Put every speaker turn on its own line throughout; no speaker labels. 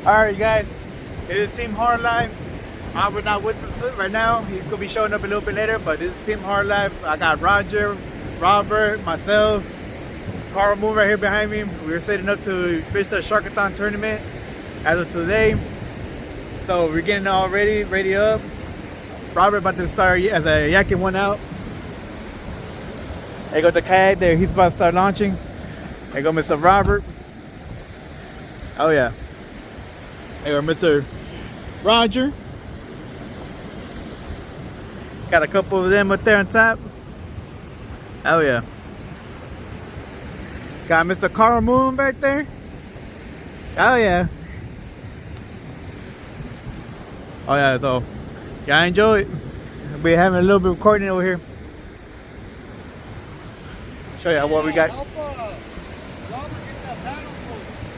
Alright, you guys, it is Team Hard Life. Robert's not with us right now. He's gonna be showing up a little bit later, but this is Team Hard Life. I got Roger, Robert, myself, Carl Moon right here behind me. We're setting up to fish the Sharkathon tournament as of today. So we're getting all ready up. Robert about to start as a yakking one out. There go the kayak there. He's about to start launching. There go Mr. Robert. Oh yeah. There go Mr. Roger. Got a couple of them up there on top. Oh yeah. Got Mr. Carl Moon back there. Oh yeah. Oh yeah, so y'all enjoy it. We'll be having a little bit of recording over here. Show y'all what we got.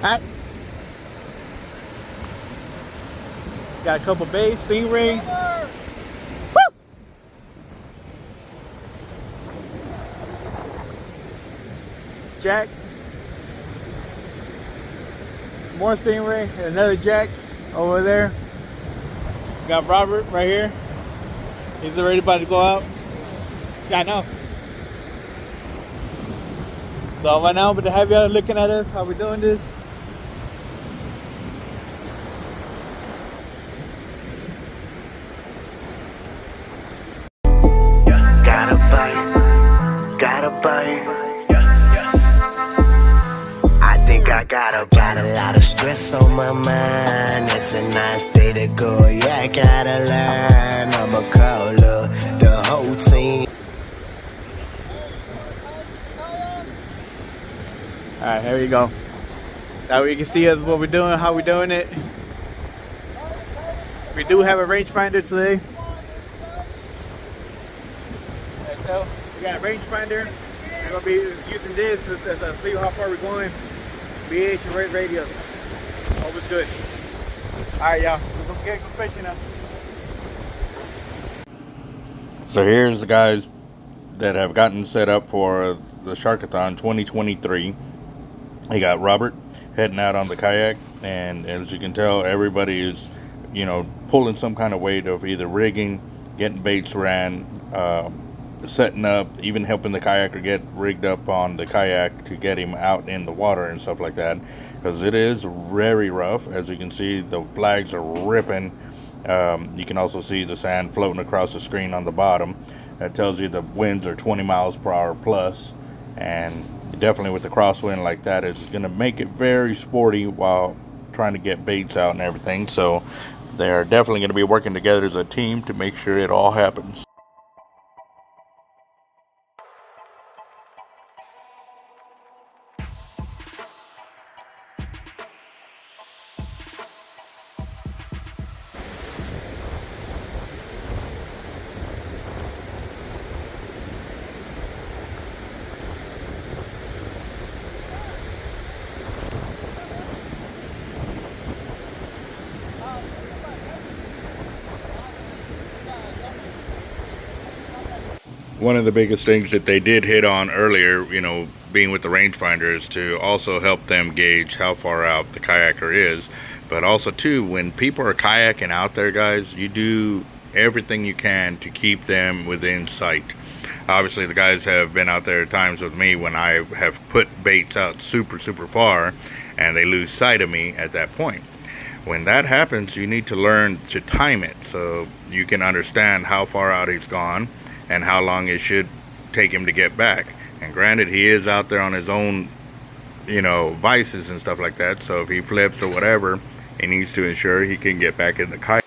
Alright. Got a couple bass, stingray. Woo! Jack. More stingray, another jack over there. Got Robert right here. He's already about to go out. Yeah, I know. So right now, I'm gonna have y'all looking at us, how we doing this.
Got a lot of stress on my mind. It's a nice day to go. Yeah, I gotta line. I'ma call the whole team.
Alright, here we go. Now you can see us what we're doing, how we're doing it. We do have a rangefinder today. So we got a rangefinder. We're gonna be using this to see how far we're going. BH and red radius. Always good. Alright y'all, we're gonna get fishing now.
So here's the guys that have gotten set up for the Sharkathon 2023. You got Robert heading out on the kayak, and as you can tell, everybody is, you know, pulling some kind of weight of either rigging, getting baits ran, setting up, even helping the kayaker get rigged up on the kayak to get him out in the water and stuff like that, because it is very rough. As you can see, the flags are ripping. You can also see the sand floating across the screen on the bottom. That tells you the winds are 20 miles per hour plus, and definitely with the crosswind like that, it's going to make it very sporty while trying to get baits out and everything. So they're definitely going to be working together as a team to make sure it all happens. One of the biggest things that they did hit on earlier, you know, being with the rangefinder, is to also help them gauge how far out the kayaker is. But also too, when people are kayaking out there, guys, you do everything you can to keep them within sight. Obviously the guys have been out there at times with me when I have put baits out super far and they lose sight of me at that point. When that happens, you need to learn to time it so you can understand how far out he's gone and how long it should take him to get back. And granted, he is out there on his own, you know, vices and stuff like that, so if he flips or whatever, he needs to ensure he can get back in the kayak.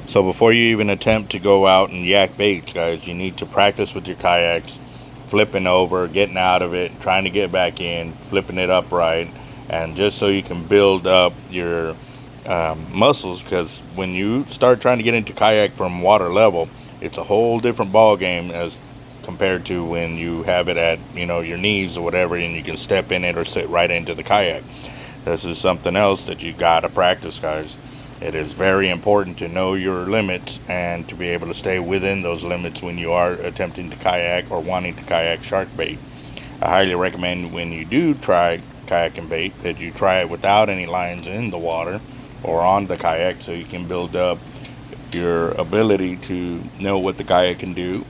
So before you even attempt to go out and yak baits, guys, you need to practice with your kayaks, flipping over, getting out of it, trying to get back in, flipping it upright, and just so you can build up your muscles, because when you start trying to get into kayak from water level, it's a whole different ball game as compared to when you have it at, you know, your knees or whatever, and you can step in it or sit right into the kayak. This is something else that you gotta practice, guys. It is very important to know your limits and to be able to stay within those limits when you are attempting to kayak or wanting to kayak shark bait. I highly recommend when you do try kayaking bait that you try it without any lines in the water, or on the kayak, so you can build up your ability to know what the kayak can do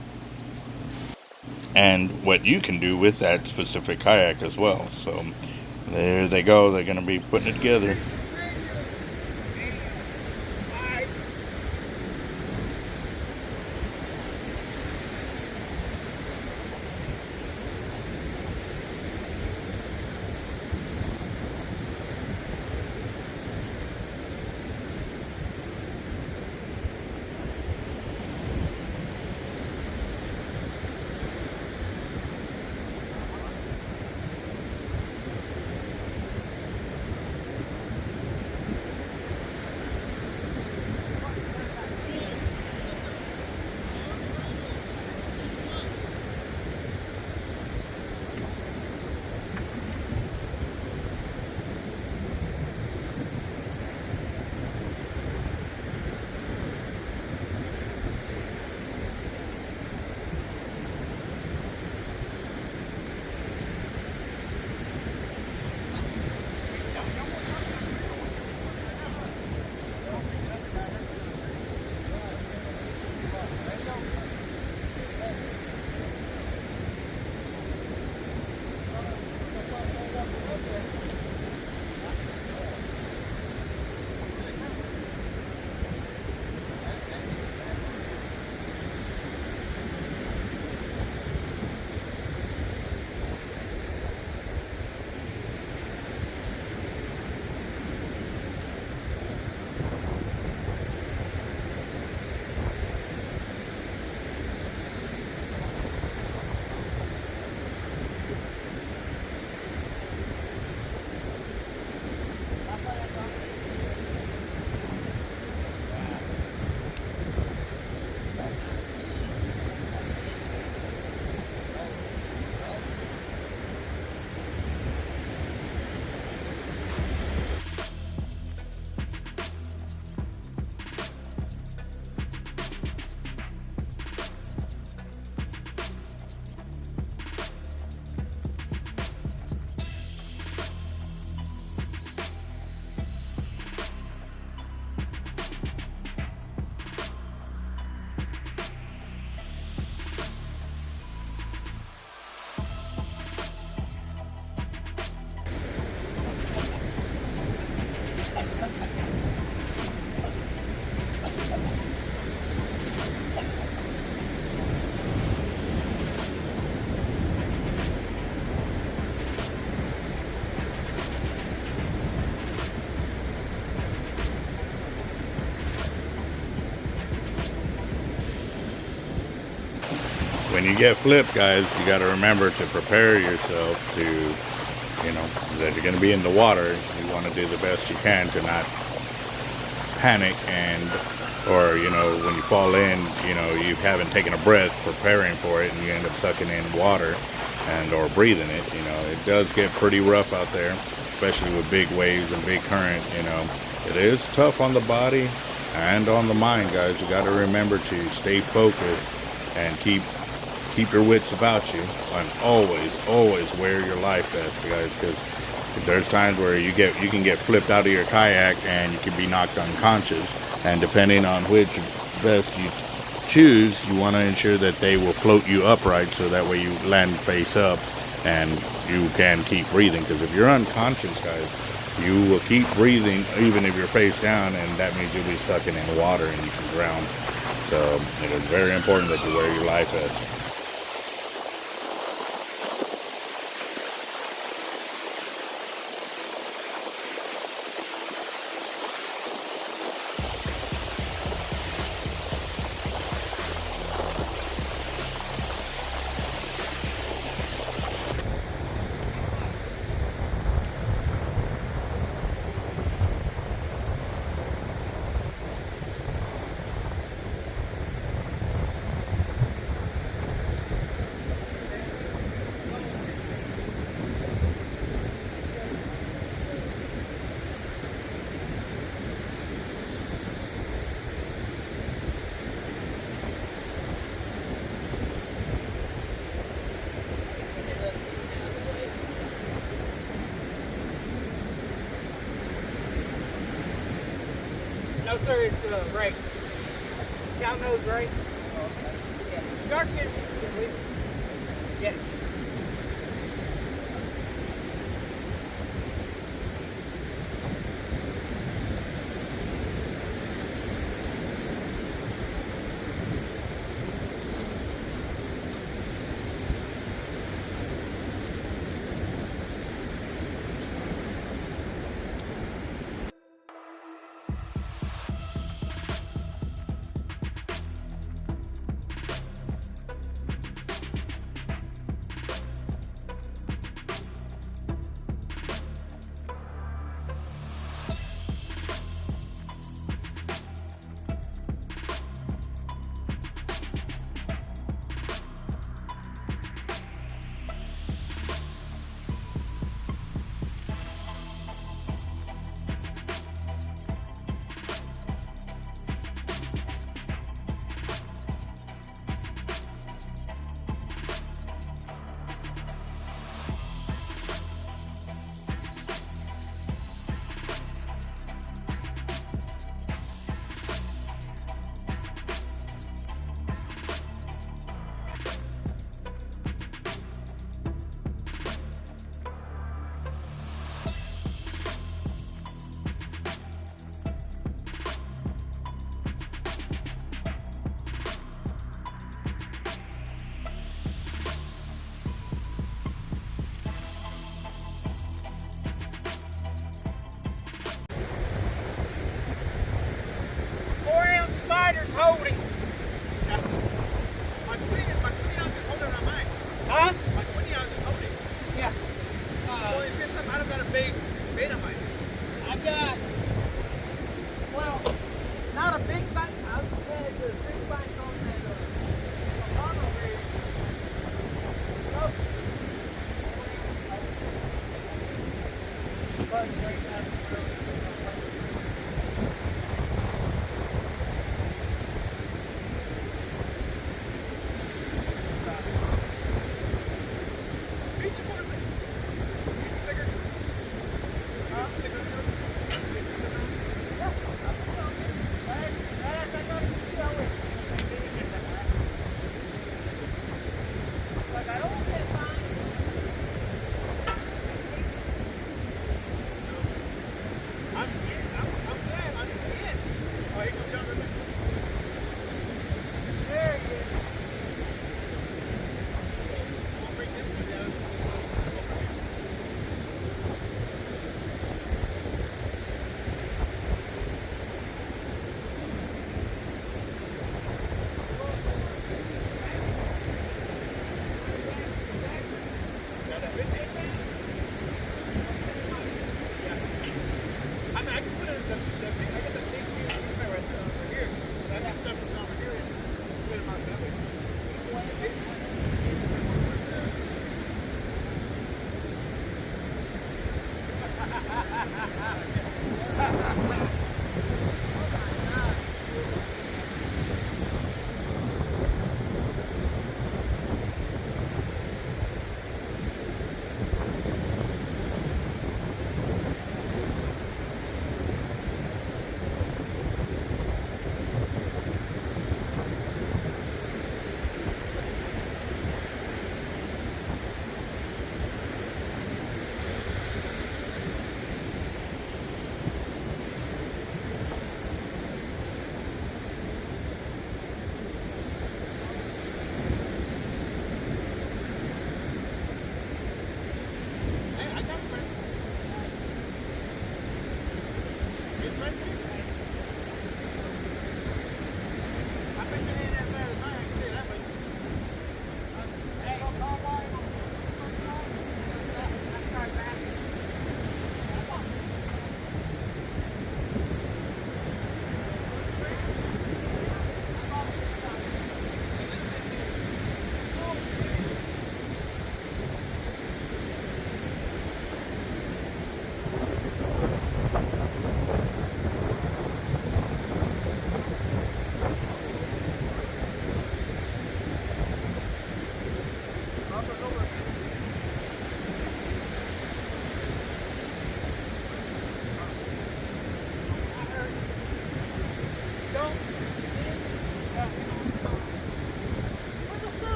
and what you can do with that specific kayak as well. So there they go. They're going to be putting it together. When you get flipped, guys, you got to remember to prepare yourself to, that you're going to be in the water. You want to do the best you can to not panic or when you fall in, you haven't taken a breath preparing for it and you end up sucking in water or breathing it. It does get pretty rough out there, especially with big waves and big current. It is tough on the body and on the mind, guys. You got to remember to stay focused and keep your wits about you, and always wear your life vest, guys, because there's times where you can get flipped out of your kayak and you can be knocked unconscious, and depending on which vest you choose, you want to ensure that they will float you upright so that way you land face up and you can keep breathing, because if you're unconscious, guys, you will keep breathing even if you're face down, and that means you'll be sucking in water and you can drown. So it is very important that you wear your life vest.
No, sir, it's right. Cow nose right. Yeah. Shark fin. Yeah. Holding. My 20 ounce is holding on mine. Huh? My 20 ounce is holding. Yeah. Well, it's just I don't got a big bait on mine. I got, well, not a big bite. I've had the big bites on that Apollo rig.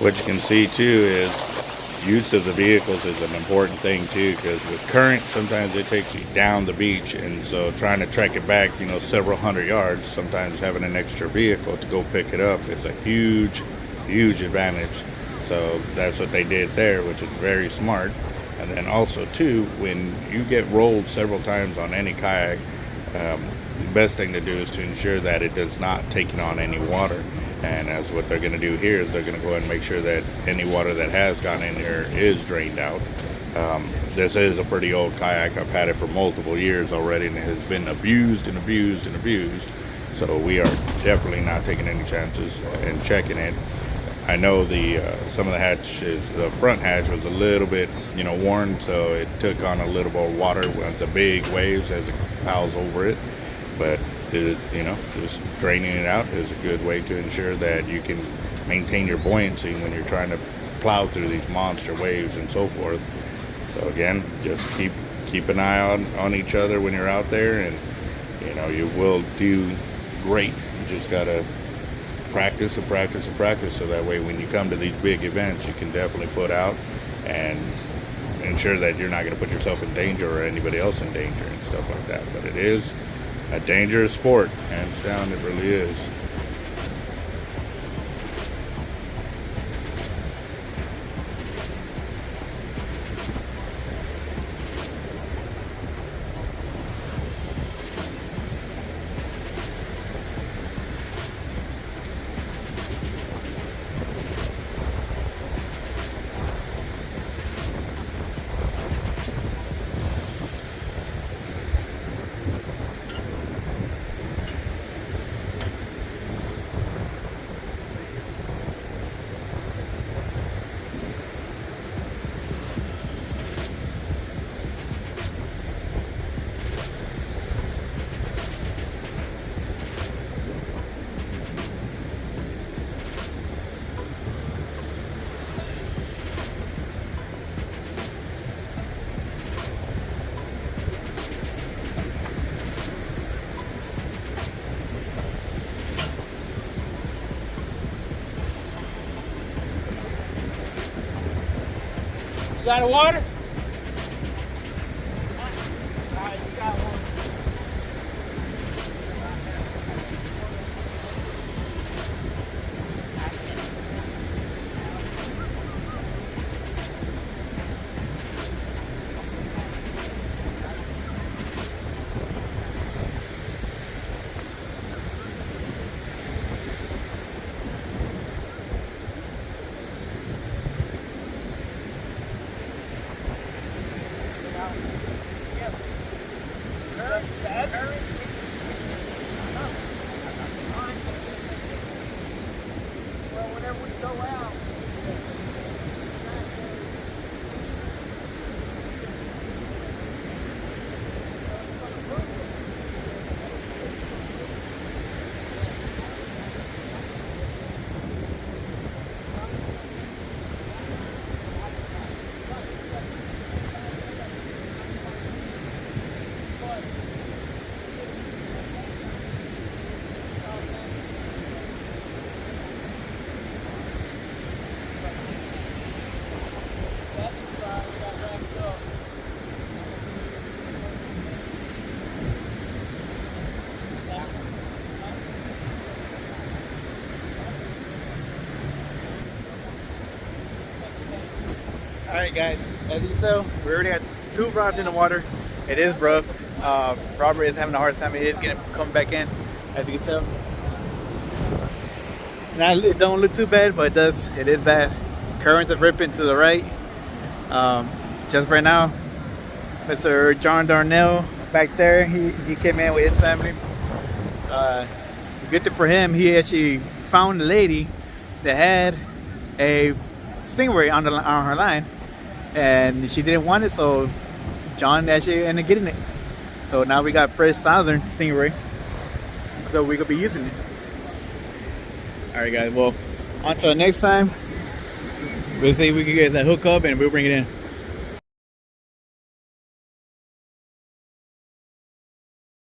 what you can see too is use of the vehicles is an important thing too, because with current sometimes it takes you down the beach, and so trying to trek it back, you know, several hundred yards, sometimes having an extra vehicle to go pick it up is a huge advantage. So that's what they did there, which is very smart. And then also too, when you get rolled several times on any kayak, the best thing to do is to ensure that it does not take on any water. And as what they're going to do here is they're going to go ahead and make sure that any water that has gone in here is drained out. This is a pretty old kayak. I've had it for multiple years already, and it has been abused and abused and abused. So we are definitely not taking any chances and checking it. I know the some of the hatches, the front hatch was a little bit, you know, worn, so it took on a little more water with the big waves as it piles over it. But you know, just draining it out is a good way to ensure that you can maintain your buoyancy when you're trying to plow through these monster waves and so forth. So again, just keep an eye on each other when you're out there, and you know, you will do great. You just gotta practice and practice and practice, so that way when you come to these big events, you can definitely put out and ensure that you're not going to put yourself in danger or anybody else in danger and stuff like that. But it is a dangerous sport, hands down, it really is.
You got a water? Alright guys, as you can tell, we already got 2 rods in the water. It is rough. Robert is having a hard time. It is getting coming back in, as you can tell. Now it don't look too bad, but it is bad. Currents are ripping to the right. Just right now, Mr. John Darnell back there, he came in with his family. Good thing for him, he actually found a lady that had a stingray on her line, and she didn't want it, so John actually ended up getting it. So now we got fresh southern stingray, so we could be using it. All right guys, well, until next time, we'll see if we can get that hook up and we'll bring it in.